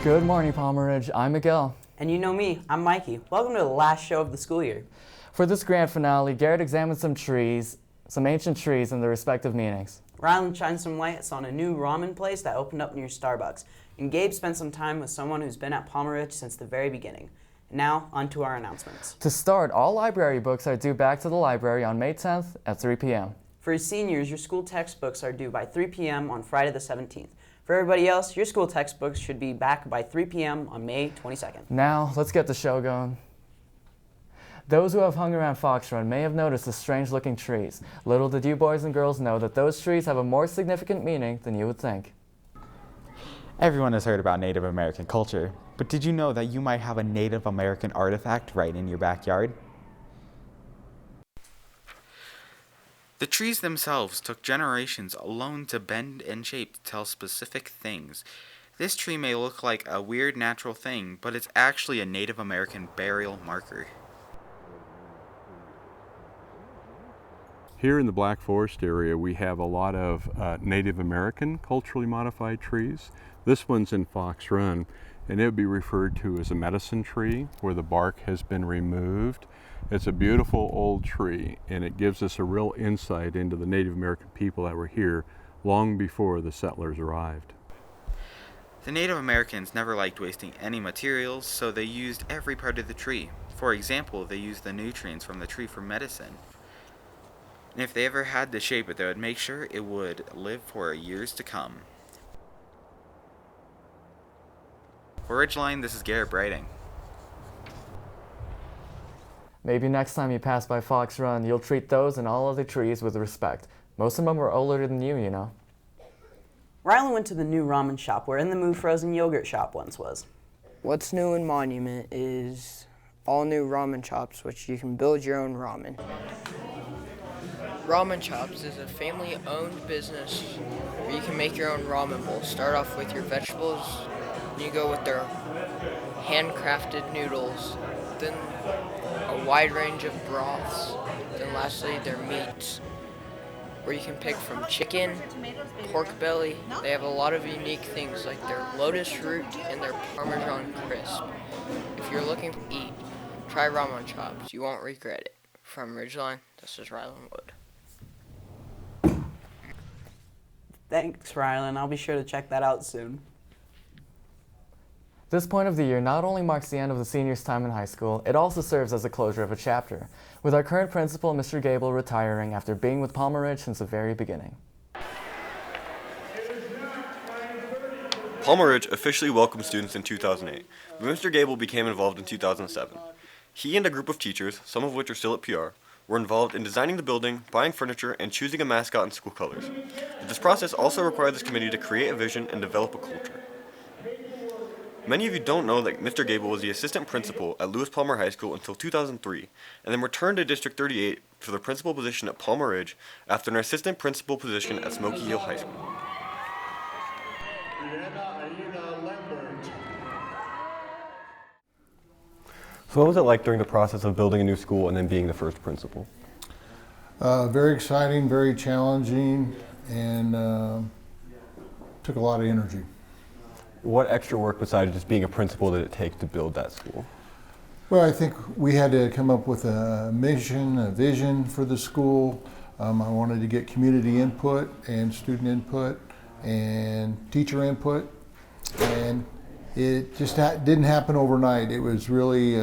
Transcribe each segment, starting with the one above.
Good morning, Palmer Ridge. I'm Miguel. And you know me, I'm Mikey. Welcome to the last show of the school year. For this grand finale, Garrett examined some ancient trees and their respective meanings. Rylan shined some lights on a new ramen place that opened up near Starbucks. And Gabe spent some time with someone who's been at Palmer Ridge since the very beginning. Now, on to our announcements. To start, all library books are due back to the library on May 10th at 3 p.m. For seniors, your school textbooks are due by 3 p.m. on Friday the 17th. For everybody else, your school textbooks should be back by 3 p.m. on May 22nd. Now, let's get the show going. Those who have hung around Fox Run may have noticed the strange-looking trees. Little did you boys and girls know that those trees have a more significant meaning than you would think. Everyone has heard about Native American culture, but did you know that you might have a Native American artifact right in your backyard? The trees themselves took generations alone to bend and shape to tell specific things. This tree may look like a weird natural thing, but it's actually a Native American burial marker. Here in the Black Forest area, we have a lot of Native American culturally modified trees. This one's in Fox Run, and it would be referred to as a medicine tree, where the bark has been removed. It's a beautiful old tree, and it gives us a real insight into the Native American people that were here long before the settlers arrived. The Native Americans never liked wasting any materials, so they used every part of the tree. For example, they used the nutrients from the tree for medicine. And if they ever had to shape it, they would make sure it would live for years to come. For Ridgeline, this is Garrett Brighting. Maybe next time you pass by Fox Run, you'll treat those and all other trees with respect. Most of them are older than you know. Rylan went to the new ramen shop where In the Mood frozen yogurt shop once was. What's new in Monument is all new ramen shops, which you can build your own ramen. Ramen Chops is a family-owned business where you can make your own ramen bowl. Start off with your vegetables, and you go with their handcrafted noodles, then a wide range of broths, then lastly their meats, where you can pick from chicken, pork belly. They have a lot of unique things like their lotus root and their Parmesan crisp. If you're looking to eat, try Ramen Chops. You won't regret it. From Ridgeline, this is Rylan Wood. Thanks, Rylan. I'll be sure to check that out soon. This point of the year not only marks the end of the seniors' time in high school, it also serves as the closure of a chapter, with our current principal, Mr. Gable, retiring after being with Palmer Ridge since the very beginning. Palmer Ridge officially welcomed students in 2008, but Mr. Gable became involved in 2007. He and a group of teachers, some of which are still at PR, were involved in designing the building, buying furniture, and choosing a mascot in school colors. But this process also required this committee to create a vision and develop a culture. Many of you don't know that Mr. Gable was the assistant principal at Lewis Palmer High School until 2003, and then returned to District 38 for the principal position at Palmer Ridge after an assistant principal position at Smoky Hill High School. So what was it like during the process of building a new school and then being the first principal? Very exciting, very challenging, and took a lot of energy. What extra work besides just being a principal did it take to build that school? Well, I think we had to come up with a mission, a vision for the school. I wanted to get community input and student input and teacher input, and it just didn't happen overnight. It was really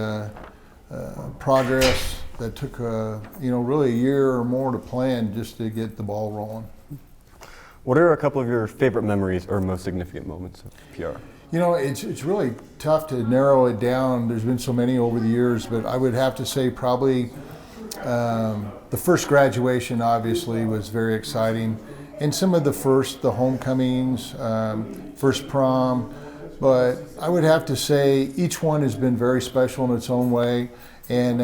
progress that took really a year or more to plan just to get the ball rolling. What are a couple of your favorite memories or most significant moments of PR? You know, it's really tough to narrow it down. There's been so many over the years, but I would have to say probably the first graduation obviously was very exciting, and some of the homecomings, first prom. But I would have to say each one has been very special in its own way, and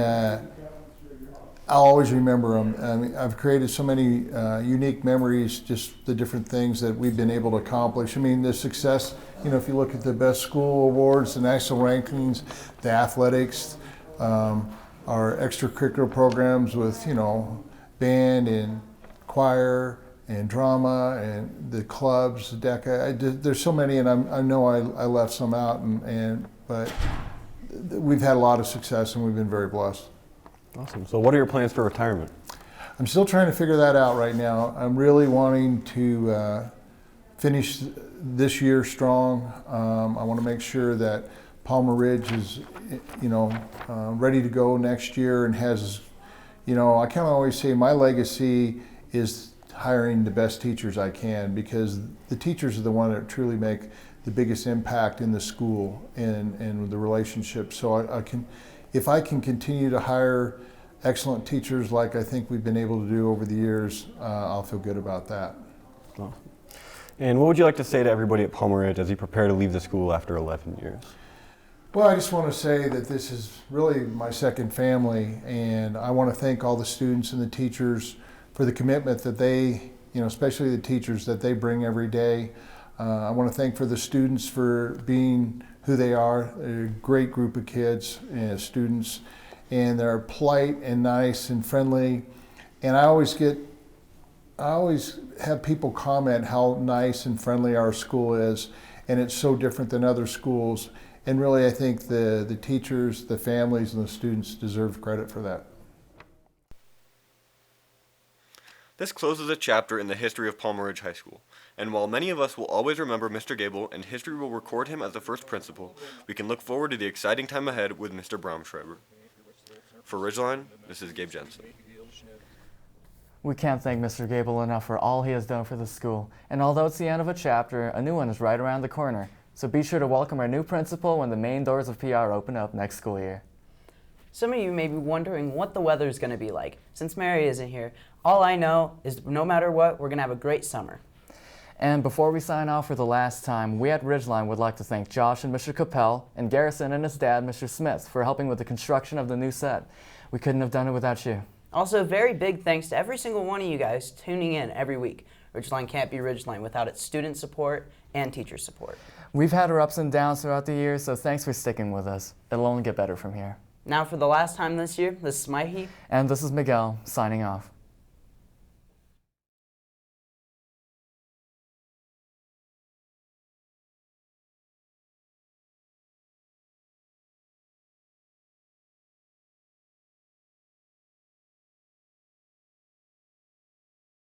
I'll always remember them. I mean, I've created so many unique memories, just the different things that we've been able to accomplish. I mean, the success, if you look at the best school awards, the national rankings, the athletics, our extracurricular programs with, band and choir and drama and the clubs, DECA. There's so many, and I know I left some out, but we've had a lot of success and we've been very blessed. Awesome. So what are your plans for retirement? I'm still trying to figure that out right now. I'm really wanting to finish this year strong. I want to make sure that Palmer Ridge is, ready to go next year and has, I kind of always say my legacy is hiring the best teachers I can, because the teachers are the one that truly make the biggest impact in the school and the relationship. So if I can continue to hire excellent teachers like I think we've been able to do over the years, I'll feel good about that. Awesome. And what would you like to say to everybody at Palmer Ridge as you prepare to leave the school after 11 years? Well, I just want to say that this is really my second family, and I want to thank all the students and the teachers for the commitment that they, especially the teachers, that they bring every day. I want to thank for the students for being who they are. They're a great group of kids and students, and they're polite and nice and friendly. And I always have people comment how nice and friendly our school is, and it's so different than other schools. And really, I think the teachers, the families, and the students deserve credit for that. This closes a chapter in the history of Palmer Ridge High School, and while many of us will always remember Mr. Gable and history will record him as the first principal, we can look forward to the exciting time ahead with Mr. Braumschreiber. For Ridgeline, this is Gabe Jensen. We can't thank Mr. Gable enough for all he has done for the school, and although it's the end of a chapter, a new one is right around the corner. So be sure to welcome our new principal when the main doors of PR open up next school year. Some of you may be wondering what the weather is going to be like. Since Mary isn't here, all I know is no matter what, we're going to have a great summer. And before we sign off for the last time, we at Ridgeline would like to thank Josh and Mr. Capel and Garrison and his dad, Mr. Smith, for helping with the construction of the new set. We couldn't have done it without you. Also, very big thanks to every single one of you guys tuning in every week. Ridgeline can't be Ridgeline without its student support and teacher support. We've had our ups and downs throughout the years, so thanks for sticking with us. It'll only get better from here. Now for the last time this year, this is Smihey. And this is Miguel, signing off.